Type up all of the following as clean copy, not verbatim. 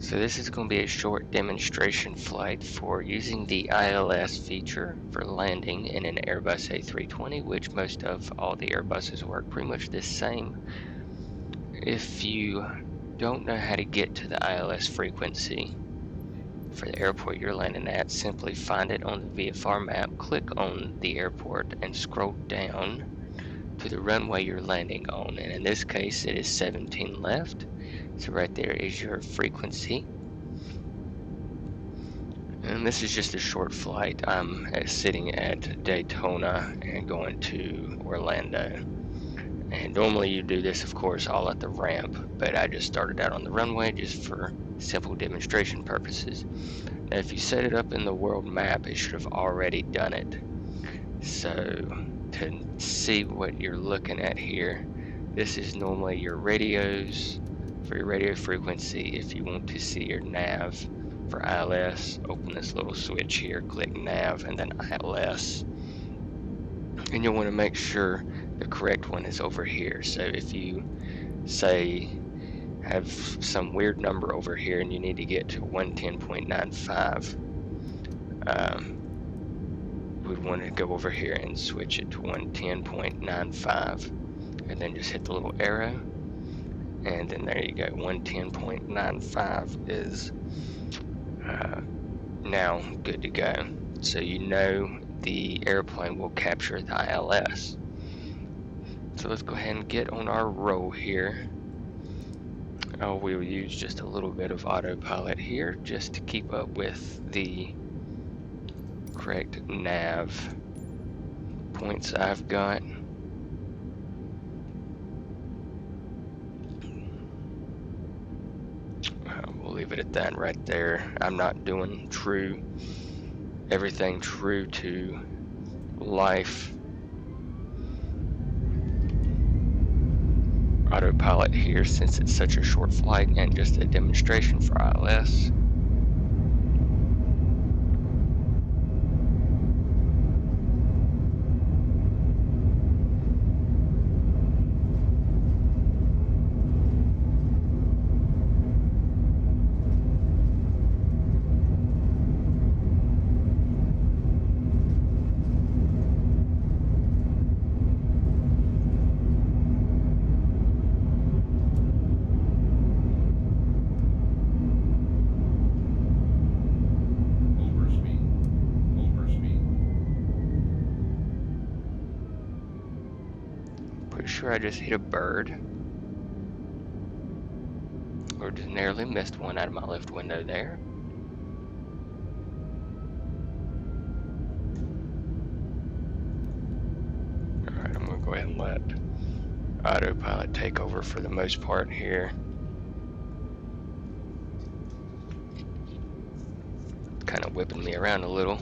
So this is going to be a short demonstration flight for using the ILS feature for landing in an Airbus A320, which most of all the Airbuses work pretty much the same. If you don't know how to get to the ILS frequency for the airport you're landing at, simply find it on the VFR map, click on the airport, and scroll down to the runway you're landing on. And in this case, it is 17 left. So right there is your frequency. And this is just a short flight. I'm sitting at Daytona and going to Orlando. And normally you do this, of course, all at the ramp, but I just started out on the runway just for simple demonstration purposes. Now, if you set it up in the world map, it should have already done it. So to see what you're looking at here, this is normally your radios for your radio frequency. If you want to see your nav for ILS, open this little switch here, click nav and then ILS, and you'll want to make sure the correct one is over here. So if you say have some weird number over here and you need to get to 110.95, we'd want to go over here and switch it to 110.95 and then just hit the little arrow, and then there you go. 110.95 is now good to go. So you know the airplane will capture the ILS. So let's go ahead and get on our roll here. We will use just a little bit of autopilot here just to keep up with the correct nav points I've got. We'll leave it at that right there. I'm not doing everything true to life autopilot here, since it's such a short flight and just a demonstration for ILS. Pretty sure I just hit a bird, or just narrowly missed one out of my left window there. Alright, I'm going to go ahead and let autopilot take over for the most part here. Kind of whipping me around a little.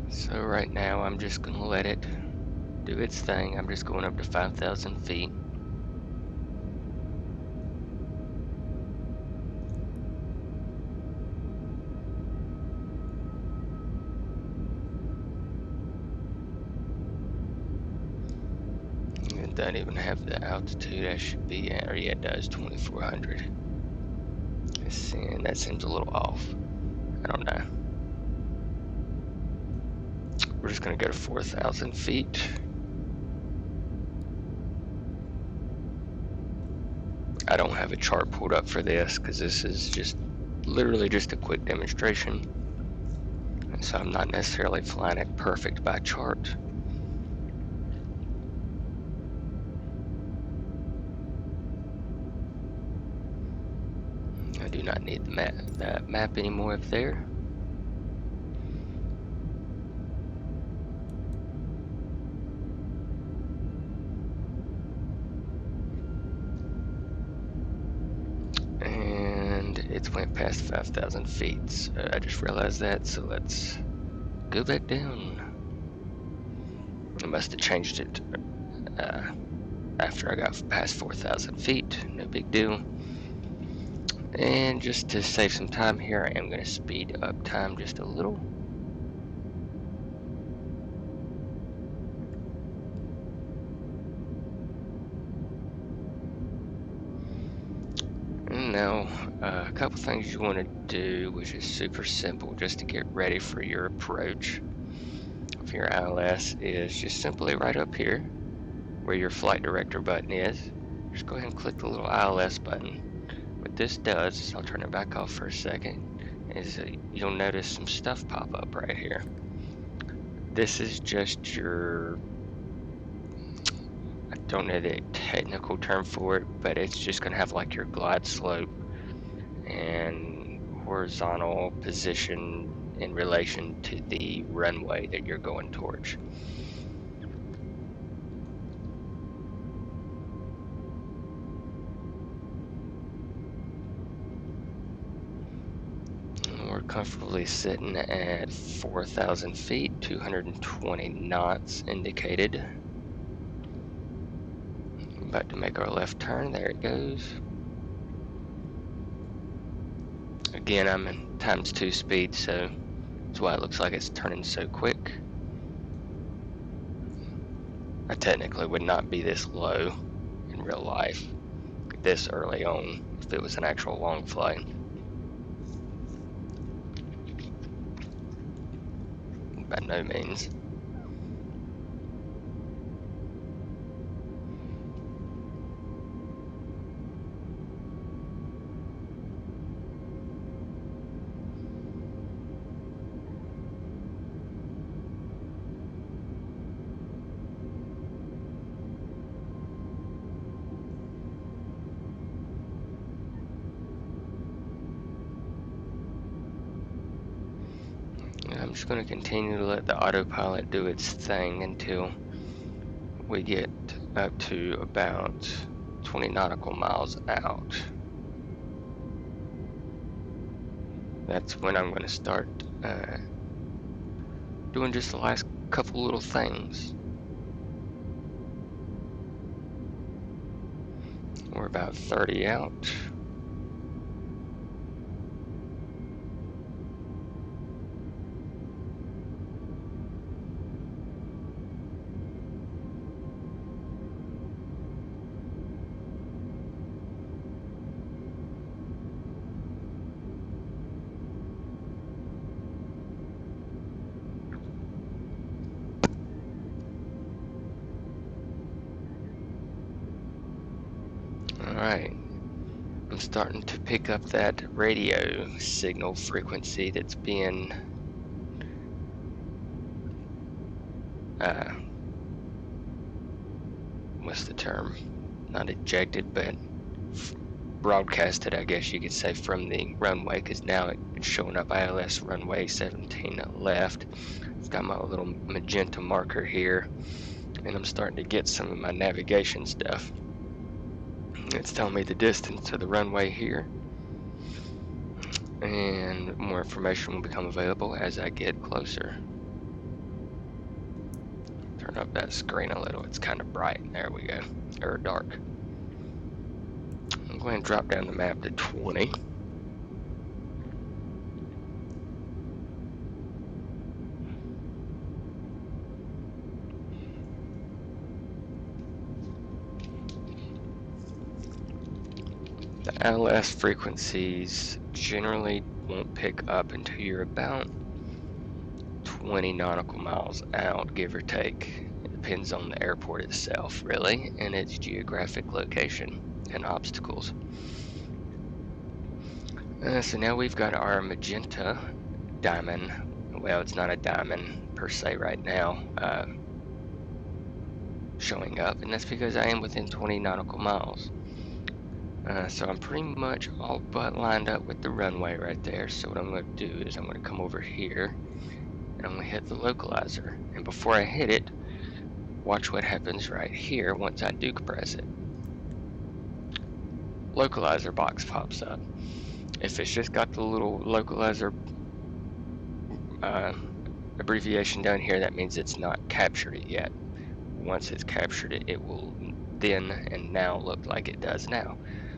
So right now I'm just going to let it do its thing. I'm just going up to 5,000 feet. It doesn't even have the altitude I should be at, or yeah, it does, 2,400. Let's see, and that seems a little off. I don't know. We're just going to go to 4,000 feet. I don't have a chart pulled up for this because this is just literally just a quick demonstration. so I'm not necessarily flying it perfect by chart. I do not need the map anymore up there. And it's went past 5,000 feet. So I just realized that, so let's go back down. I must have changed it after I got past 4,000 feet. No big deal. And just to save some time here, I am going to speed up time just a little. And now, a couple things you want to do, which is super simple, just to get ready for your approach of your ILS, is just simply right up here, where your flight director button is. Just go ahead and click the little ILS button. What this does, I'll turn it back off for a second, is you'll notice some stuff pop up right here. This is just your, I don't know the technical term for it, but it's just going to have like your glide slope and horizontal position in relation to the runway that you're going towards. And we're comfortably sitting at 4,000 feet, 220 knots indicated. About to make our left turn. There it goes. Again, I'm in ×2 speed, so that's why it looks like it's turning so quick. I technically would not be this low in real life this early on if it was an actual long flight. By no means. I'm just going to continue to let the autopilot do its thing until we get up to about 20 nautical miles out. That's when I'm going to start doing just the last couple little things. We're about 30 out. Alright, I'm starting to pick up that radio signal frequency that's being what's the term? Not ejected, but broadcasted, I guess you could say, from the runway, because now it's showing up ILS runway 17 left. It's got my little magenta marker here, and I'm starting to get some of my navigation stuff. It's telling me the distance to the runway here, and more information will become available as I get closer. Turn up that screen a little, it's kind of bright. There we go, or dark. I'm going to drop down the map to 20. The ILS frequencies generally won't pick up until you're about 20 nautical miles out, give or take. It depends on the airport itself, really, and its geographic location and obstacles. So now we've got our magenta diamond well, it's not a diamond per se right now showing up, and that's because I am within 20 nautical miles. So I'm pretty much all but lined up with the runway right there. So what I'm going to do is I'm going to come over here and I'm going to hit the localizer. And before I hit it, watch what happens right here once I do press it. Localizer box pops up. If it's just got the little localizer abbreviation down here, that means it's not captured it yet. Once it's captured it, it will then and now look like it does now.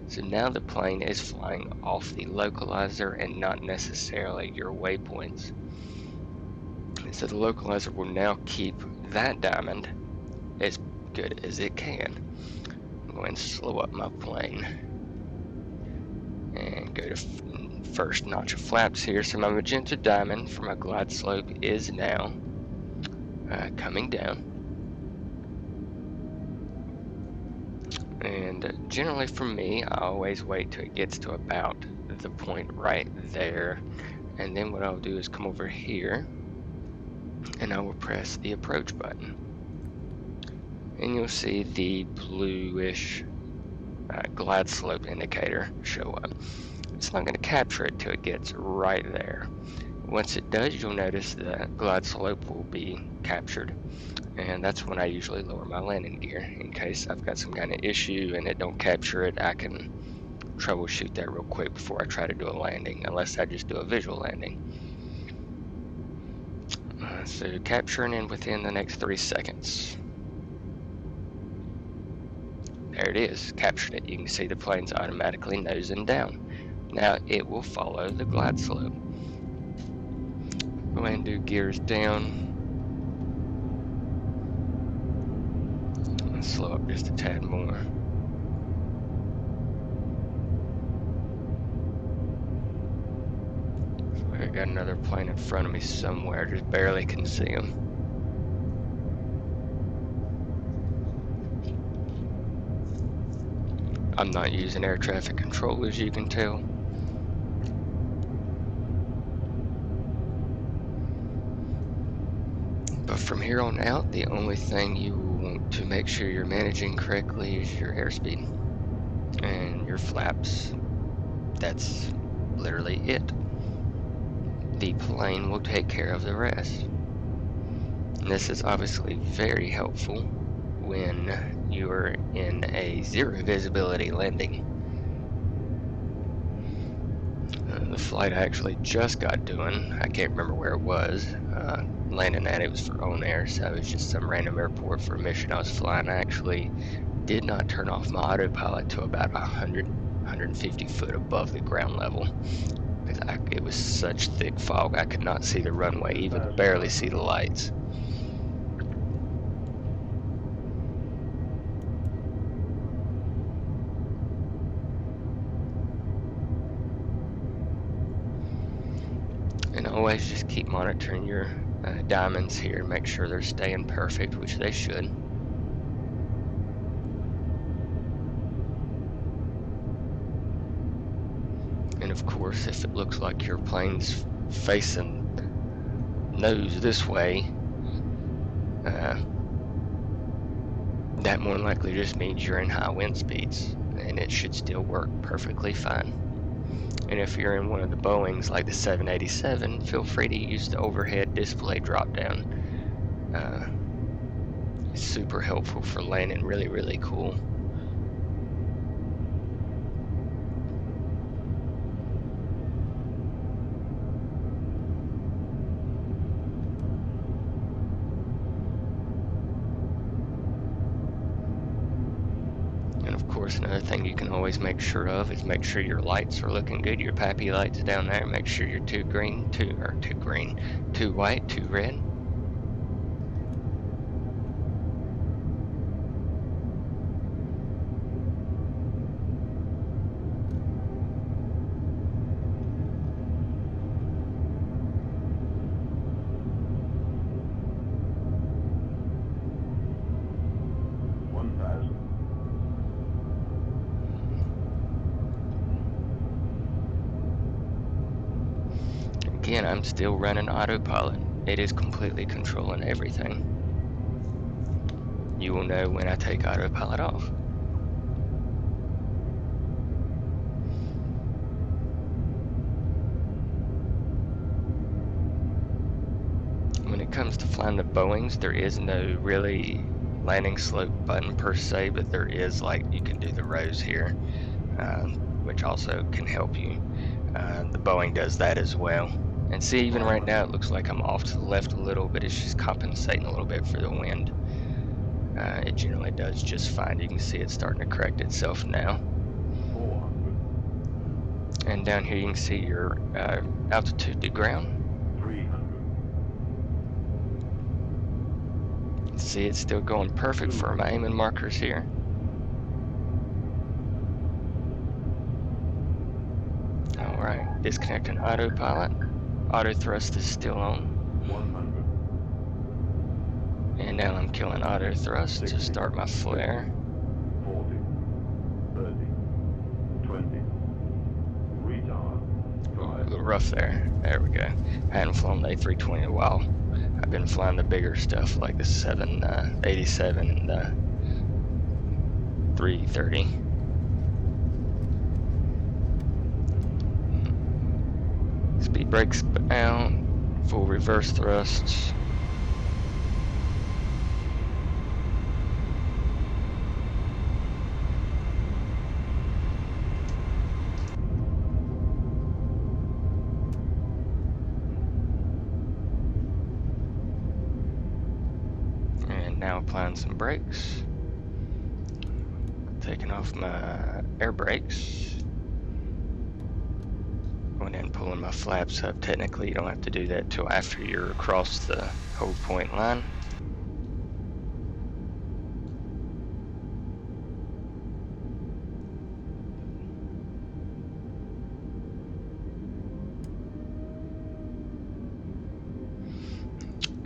So now the plane is flying off the localizer and not necessarily your waypoints. So the localizer will now keep that diamond as good as it can. I'm going to slow up my plane and go to first notch of flaps here. So my magenta diamond for my glide slope is now coming down. And generally for me, I always wait till it gets to about the point right there. And then what I'll do is come over here and I will press the approach button. And you'll see the bluish glide slope indicator show up. It's not going to capture it till it gets right there. Once it does, you'll notice the glide slope will be captured. And that's when I usually lower my landing gear. In case I've got some kind of issue and it don't capture it, I can troubleshoot that real quick before I try to do a landing, unless I just do a visual landing. So capturing in within the next 3 seconds. There it is, captured it. You can see the plane's automatically nosing down. Now it will follow the glide slope. Go ahead and do gears down. Slow up just a tad more. I got another plane in front of me somewhere, just barely can see him. I'm not using air traffic control, as you can tell. But from here on out, the only thing you will want to make sure you're managing correctly is your airspeed and your flaps. That's literally it. The plane will take care of the rest. And this is obviously very helpful when you're in a zero visibility landing. The flight I actually just got doing, I can't remember where it was, landing at, it was for on air, so it was just some random airport for a mission I was flying. I actually did not turn off my autopilot to about 150 foot above the ground level. It was such thick fog, I could not see the runway, even barely see the lights. And always just keep monitoring your diamonds here, make sure they're staying perfect, which they should. And of course, if it looks like your plane's facing nose this way, that more than likely just means you're in high wind speeds, and it should still work perfectly fine. And if you're in one of the Boeings like the 787, feel free to use the overhead display drop down. It's super helpful for landing really, really cool. Another thing you can always make sure of is make sure your lights are looking good. Your PAPI lights down there, make sure you're two white, two red. again, I'm still running autopilot. It is completely controlling everything. You will know when I take autopilot off. When it comes to flying the Boeings, there is no really landing slope button per se, but there is, like, you can do the rows here, which also can help you. The Boeing does that as well. And see, even right now it looks like I'm off to the left a little, but it's just compensating a little bit for the wind. It generally does just fine. You can see it's starting to correct itself now. 400. And down here you can see your altitude to ground. 300. See, it's still going perfect for my aiming markers here. Alright, disconnecting autopilot. Auto thrust is still on. 100. And now I'm killing auto thrust to start my flare. 40. 30. 20. Retard. A little rough there. There we go. I hadn't flown the A320 in a while. I've been flying the bigger stuff like the 787 and the 330. Speed brakes out. Full reverse thrusts. Now applying some brakes, taking off my air brakes, going in and pulling my flaps up. Technically you don't have to do that till after you're across the hold point line.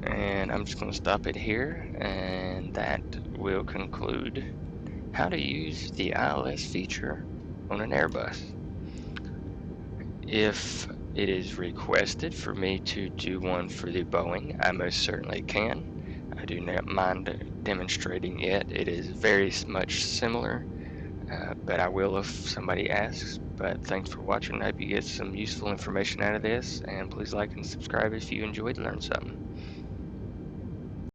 And I'm just going to stop it here, and that will conclude how to use the ILS feature on an Airbus. If it is requested for me to do one for the Boeing, I most certainly can. I do not mind demonstrating it. It is very much similar, but I will if somebody asks. But thanks for watching. I hope you get some useful information out of this, and please like and subscribe if you enjoyed learning something.